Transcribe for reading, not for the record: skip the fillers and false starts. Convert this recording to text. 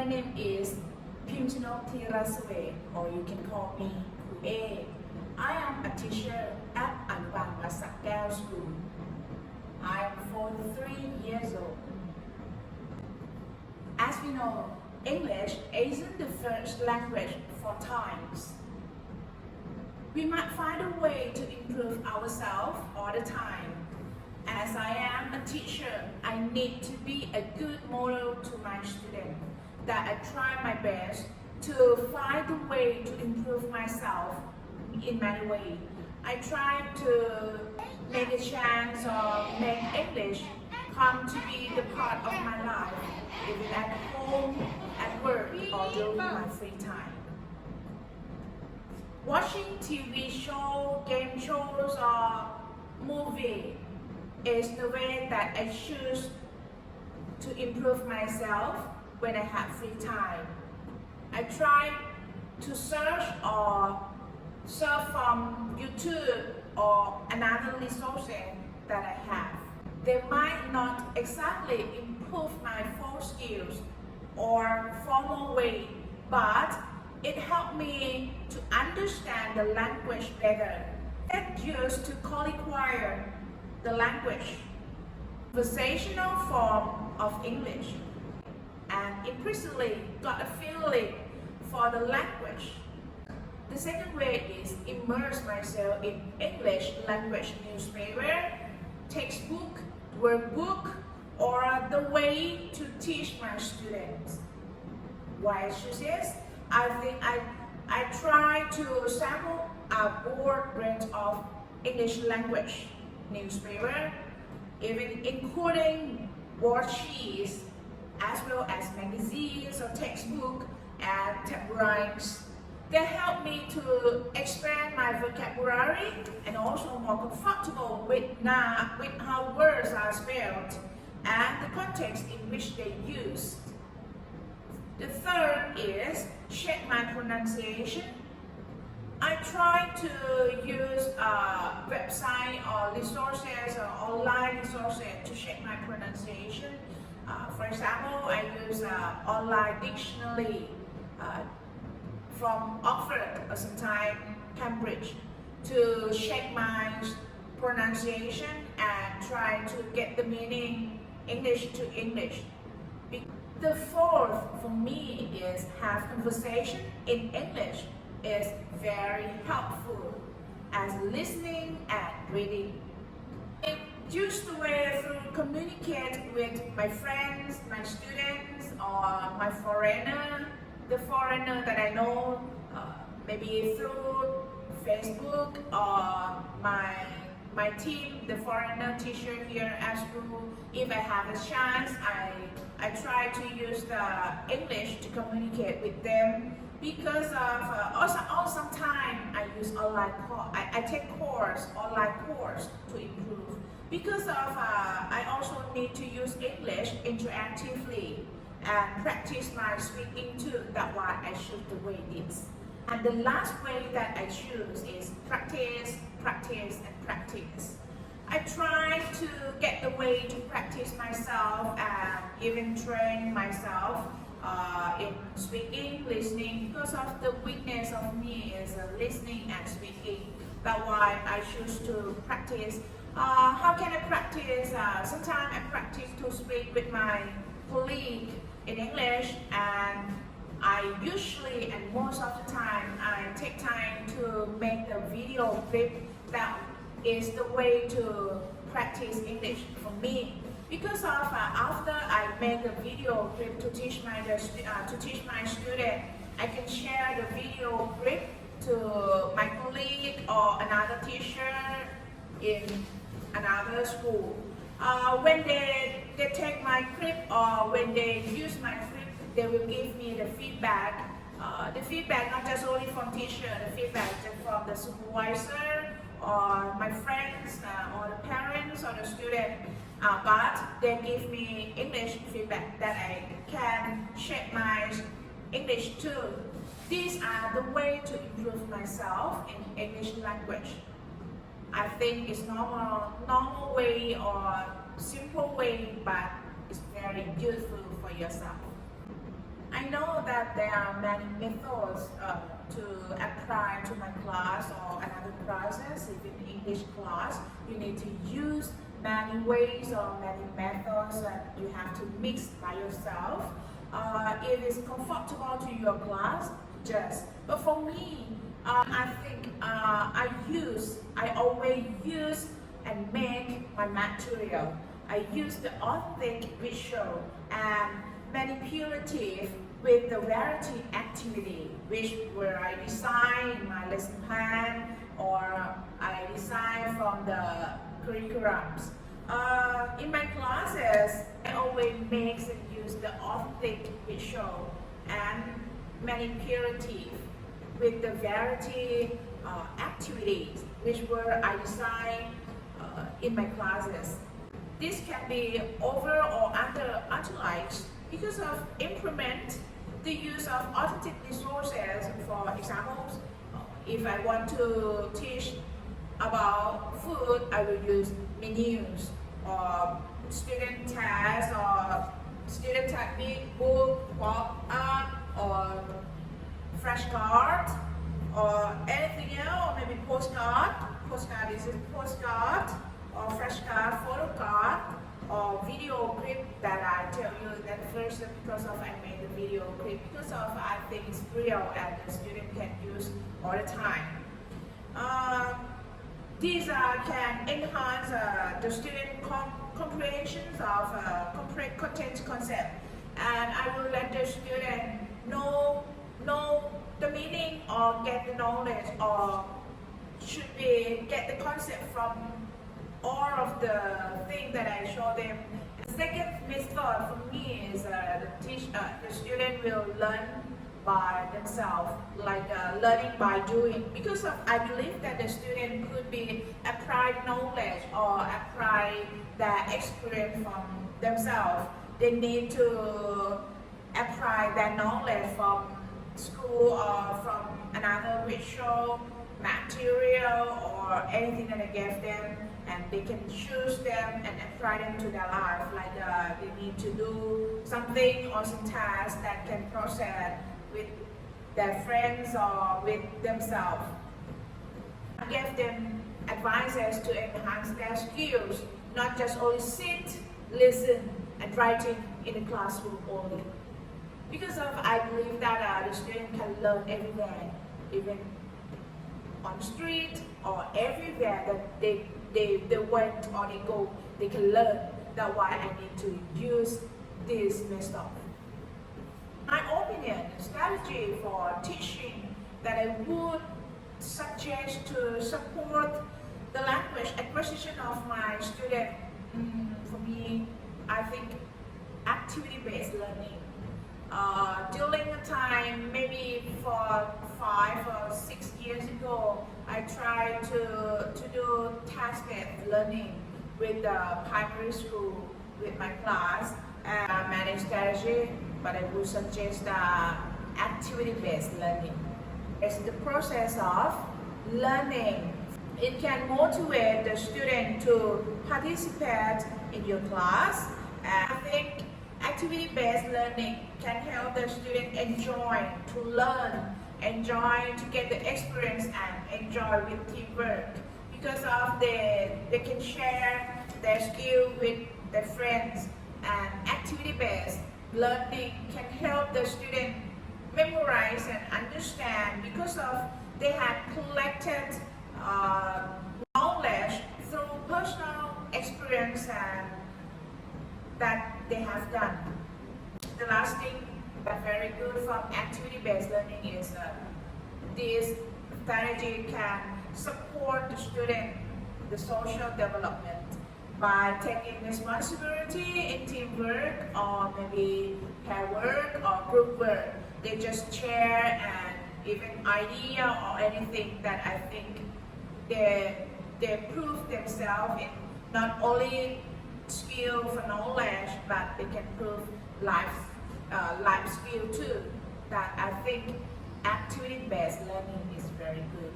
My name is Pimchanok Thiraswe, or you can call me Kru A. I am a teacher at Anubang Lasakdao School. I am 43 years old. As we know, English isn't the first language for times. We might find a way to improve ourselves all the time. As I am a teacher, I need to be a good model to my students, that I try my best to find a way to improve myself in many ways. I try to make a chance or make English come to be the part of my life, even at home, at work, or during my free time. Watching TV shows, game shows, or movie is the way that I choose to improve myself when I have free time. I try to search or surf from YouTube or another resources that I have. They might not exactly improve my full skills or formal way, but it helped me to understand the language better and used to qualify the language, conversational form of English, and increasingly got a feeling for the language. The second way is immerse myself in English language newspaper, textbook, workbook, or the way to teach my students. Why I choose this? I think I try to sample a broad range of English language newspaper, even including worksheets, as well as magazines or textbook and tabloids. They help me to expand my vocabulary and also more comfortable with how words are spelled and the context in which they use. The third is check my pronunciation. I try to use a website or resources or online resources to check my pronunciation. For example, I use an online dictionary from Oxford or sometimes Cambridge to check my pronunciation and try to get the meaning English to English. The fourth for me is have conversation in English is very helpful as listening and reading. I use the way to communicate with my friends, my students, or my foreigner, the foreigner that I know, maybe through Facebook or my team, the foreigner teacher here at school. If I have a chance, I try to use the English to communicate with them because of also sometimes I use online course. I take online course to improve because of I also need to use English interactively and practice my speaking too. That's why I choose the way this. And the last way that I choose is practice, practice, and practice. I try to get the way to practice myself and even train myself in speaking, listening, because of the weakness of me is listening and speaking. That's why I choose to practice. How can I practice? Sometimes I practice to speak with my colleague in English, and I usually and most of the time I take time to make the video clip. That is the way to practice English for me. Because of after I make the video clip to teach my student, I can share the video clip to my colleague or another teacher in another school. When they take my clip or when they use my clip, they will give me the feedback. The feedback not just only from teacher, the feedback from the supervisor or my friends or the parents or the student. But they give me English feedback that I can check my English too. These are the way to improve myself in English language. I think it's normal way or simple way, but it's very useful for yourself. I know that there are many methods to apply to my class or another classes. If in English class, you need to use many ways or many methods that you have to mix by yourself. If it's comfortable to your class, just. But for me, I think I always use and make my material. I use the authentic visual and manipulative with the variety activity, which where I design my lesson plan or I design from the curriculums. In my classes, I always make and use the authentic visual and manipulative with the variety activities, which were I design in my classes. This can be over or underutilized because of implement the use of authentic resources. For example, if I want to teach about food, I will use menus or student tests or student technique book, pop art or flashcard or anything else, or maybe postcard. Postcard is a postcard or flashcard, photo card, or video clip that I tell you that first because of I made the video clip because of I think it's real and the student can use all the time. These can enhance the student comprehensions of content concept, and I will let the student know the meaning or get the knowledge or should be get the concept from all of the things that I show them. The second method for me is the student will learn by themselves, like learning by doing. Because of, I believe that the student could be apply knowledge or apply their experience from themselves. They need to apply their knowledge from school or from another visual material or anything that I gave them, and they can choose them and apply them to their life. Like they need to do something or some task that can process with their friends or with themselves. I gave them advices to enhance their skills, not just only sit, listen, and writing in the classroom only. Because of I believe that the student can learn everywhere, even on the street or everywhere that they went or they go, they can learn. That's why I need to use this method. My opinion, strategy for teaching that I would suggest to support the language acquisition of my student, for me, I think activity-based learning. During the time, maybe for 5 or 6 years ago, I tried to do task-based learning with the primary school, with my class, and manage strategy, but I would suggest activity-based learning. It's the process of learning. It can motivate the student to participate in your class, and I think activity-based learning can help the student enjoy to learn, enjoy to get the experience and enjoy with teamwork, because of they can share their skill with their friends. And activity-based learning can help the student memorize and understand because of they have collected knowledge through personal experience and that they have done. The last thing that's very good from activity-based learning is this strategy can support the student, the social development by taking responsibility in teamwork or maybe pair work or group work. They just share and even idea or anything that I think they prove themselves in not only skill for knowledge, but they can prove life skill too. That I think activity-based learning is very good.